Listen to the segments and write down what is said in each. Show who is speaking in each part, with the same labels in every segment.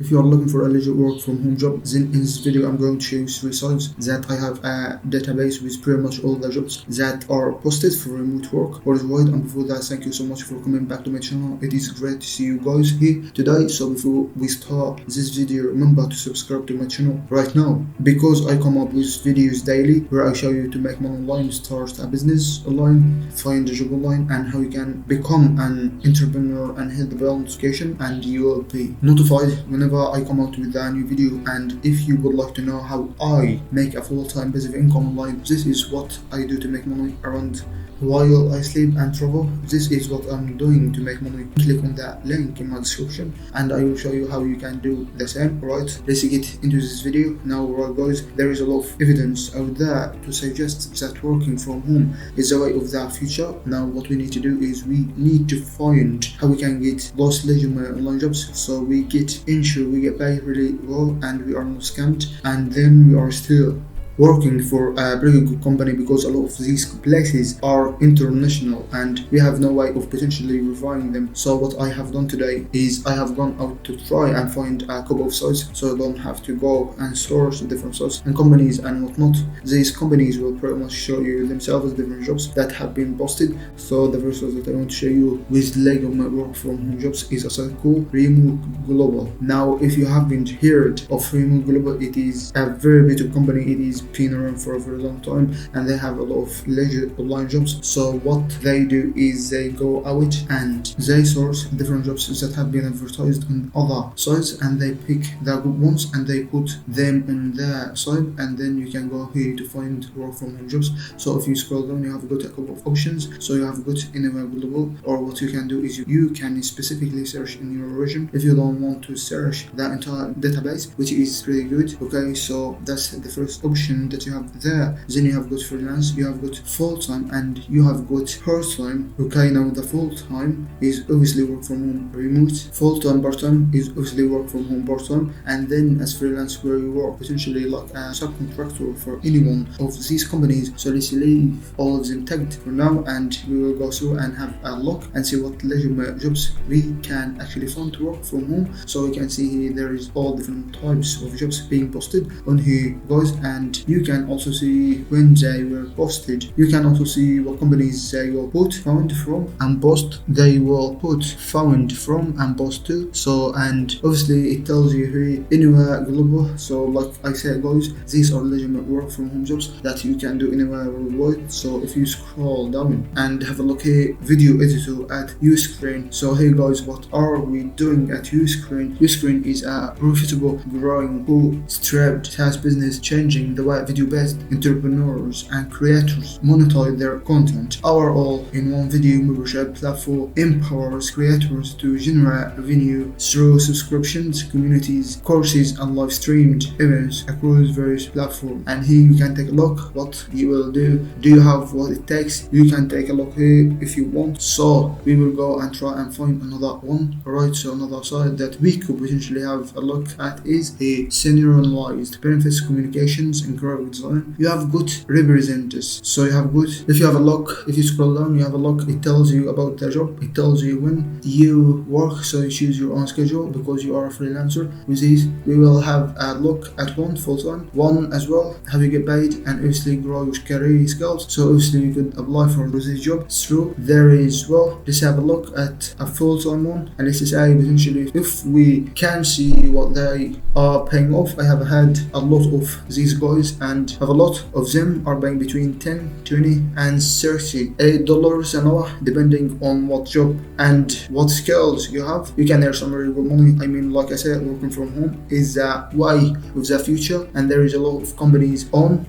Speaker 1: If you are looking for a legit work from home job, then in this video I'm going to show you 3 sites that I have a database with pretty much all the jobs that are posted for remote work worldwide. And before that, thank you so much for coming back to my channel. It is great to see you guys here today. So before we start this video, remember to subscribe to my channel right now, because I come up with videos daily where I show you to make money online, start a business online, find a job online, and how you can become an entrepreneur and hit the bell notification, and you will be notified whenever I come out with a new video. And if you would like to know how I make a full-time passive income online, this is what I do to make money around while I sleep and travel. This is what I'm doing to make money. Click on that link in my description and I will show you how you can do the same. Right, let's get into this video now. Right guys, there is a lot of evidence out there to suggest that working from home is the way of the future. Now what we need to do is we need to find how we can get those legitimate online jobs, so we get paid really well and we are not scammed, and then we are still working for a pretty good company, because a lot of these places are international and we have no way of potentially reviewing them. So what I have done today is I have gone out to try and find a couple of sites, so I don't have to go and source different sites and companies and whatnot. These companies will pretty much show you themselves different jobs that have been posted. So the first site that I want to show you with legitimate work from home jobs is a site called Remote Global. Now if you haven't heard of Remote Global, it is a very big company. It is been around for a very long time and they have a lot of legit online jobs. So what they do is they go out and they source different jobs that have been advertised on other sites, and they pick the good ones and they put them on their site, and then you can go here to find work from home jobs. So if you scroll down, you have got a couple of options. So you have got anywhere global, or what you can do is you can specifically search in your region if you don't want to search the entire database, which is pretty good. Okay, so that's the first option that you have there. Then you have got freelance, you have got full-time, and you have got part-time. Okay, now the full-time is obviously work from home remote, full-time part-time is obviously work from home part-time, and then as freelance where you work potentially like a subcontractor for any one of these companies. So let's leave all of them tagged for now and we will go through and have a look and see what legitimate jobs we can actually find to work from home. So we can see here there is all different types of jobs being posted on here guys, and you can also see when they were posted. You can also see what companies they will put found from and post. They will put found from and post to. So and obviously it tells you here anywhere global. So like I said guys, these are legitimate work from home jobs that you can do anywhere worldwide. So if you scroll down and have a look here, video editor at Uscreen. So hey guys, what are we doing at Uscreen? Uscreen is a profitable, growing, bootstrapped SaaS business changing the way video-based entrepreneurs and creators monetize their content. Our all-in-one video membership platform empowers creators to generate revenue through subscriptions, communities, courses, and live-streamed events across various platforms. And here you can take a look what you will do. Do you have what it takes? You can take a look here if you want. So we will go and try and find another one. Alright, so another site that we could potentially have a look at is a senior-analyzed benefits communications and graphic design. You have good representatives. So you have good, if you have a look, if you scroll down, you have a look, it tells you about the job, it tells you when you work, so you choose your own schedule because you are a freelancer. With this, we will have a look at one full-time, one as well, how you get paid, and obviously grow your career skills. So obviously you could apply for this job through there as well. Let's have a look at a full-time one, and let's say potentially if we can see what they are paying off. I have had a lot of these guys and have a lot of them are paying between 10, 20 and $38 an hour depending on what job and what skills you have. You can earn some really good money. I mean, like I said, working from home is the way of the future, and there is a lot of companies on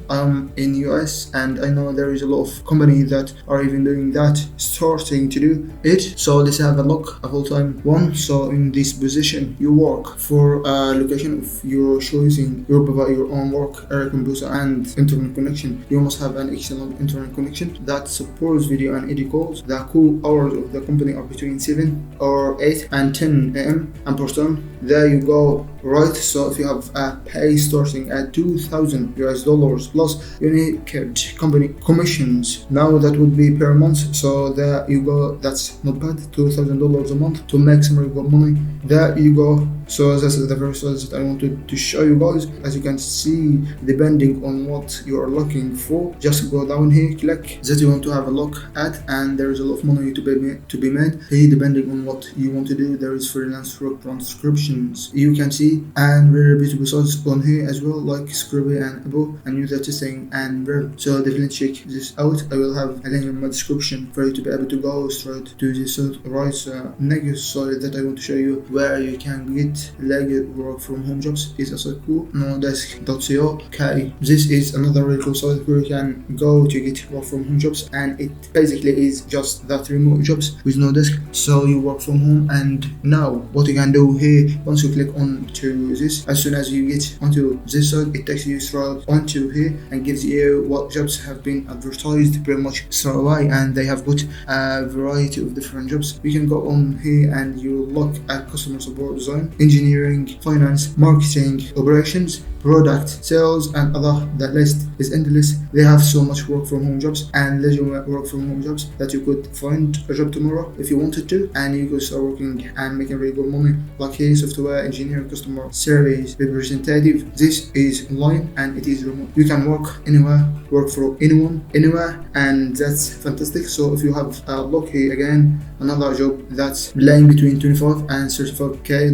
Speaker 1: in US, and I know there is a lot of companies that are even doing that, starting to do it. So let's have a look, a full-time one. So in this position you work for a location of your choosing, you provide your own work, computer closer, and internet connection. You must have an excellent internet connection that supports video and edit calls. The core hours of the company are between 7 or 8 and 10 a.m. and per ton. There you go, right? So if you have a pay starting at $2,000 plus unique company commissions, now that would be per month. So there you go, that's not bad. $2,000 a month to make some really good money. There you go. So this is the first results that I wanted to show you guys. As you can see, depending on what you are looking for, just go down here, click that you want to have a look at, and there is a lot of money to be made here. Depending on what you want to do, there is freelance work transcriptions you can see, and very beautiful sites on here as well, like Scribble and Abo and user testing and Verb. So definitely check this out. I will have a link in my description for you to be able to go straight to this site. Right, next site that I want to show you where you can get legal work from home jobs is also cool. Nodesk.co. Okay, this is another really cool site where you can go to get work from home jobs, and it basically is just that remote jobs with no desk. So you work from home, and now what you can do here, once you click onto this, as soon as you get onto this site, it takes you straight onto here and gives you what jobs have been advertised pretty much straight away, and they have got a variety of different jobs. You can go on here and you look at customer support design, engineering, finance, marketing, operations, product, sales, and other. The list is endless. They have so much work from home jobs and legitimate work from home jobs that you could find a job tomorrow if you wanted to, and you could start working and making really good money. Like here, software engineer, customer service representative. This is online and it is remote. You can work anywhere, work for anyone, anywhere, and that's fantastic. So if you have a look here again, another job that's laying between $25 and $35K.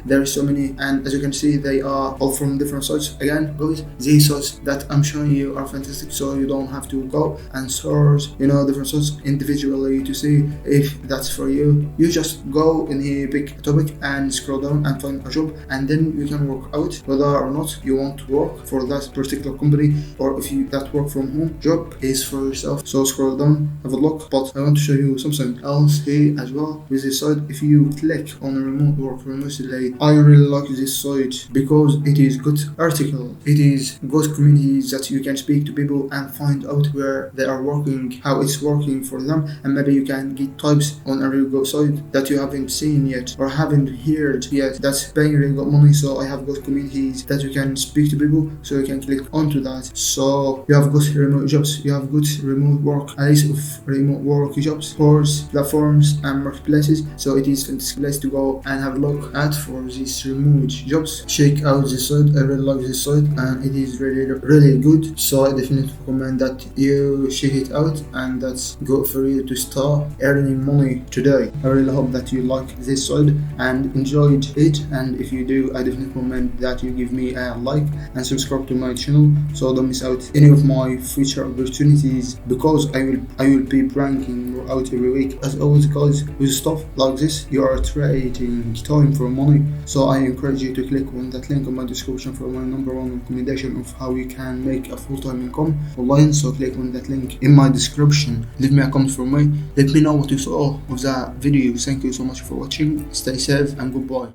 Speaker 1: There is so many, and as you can see, they are all from different sites. Again, guys, these sites that I'm showing you are fantastic, so you don't have to go and search, different sites individually to see if that's for you. You just go in here, pick a topic, and scroll down and find a job, and then you can work out whether or not you want to work for that particular company, or if that work from home job is for yourself. So scroll down, have a look. But I want to show you something else here as well with this site. If you click on remote work remotely, I really like this site because it is good article. It is good communities that you can speak to people and find out where they are working, how it's working for them, and maybe you can get tips on a really good site that you haven't seen yet or haven't heard yet that's paying really good money. So I have good communities that you can speak to people, so you can click onto that. So you have good remote jobs, you have good remote work, a list of remote work jobs, boards, platforms, and marketplaces. So it is a fantastic place to go and have a look at for these remote jobs. Check out this site. I really like this site and it is really good. So I definitely recommend that you check it out, and that's good for you to start earning money today. I really hope that you like this site and enjoyed it, and if you do, I definitely recommend that you give me a like and subscribe to my channel so don't miss out any of my future opportunities, because I will be pranking out every week. As always, guys, with stuff like this, you are trading time for money. So I encourage you to click on that link in my description for my number one recommendation of how you can make a full-time income online. So click on that link in my description, leave me a comment for me, let me know what you saw of that video. Thank you so much for watching, stay safe and goodbye.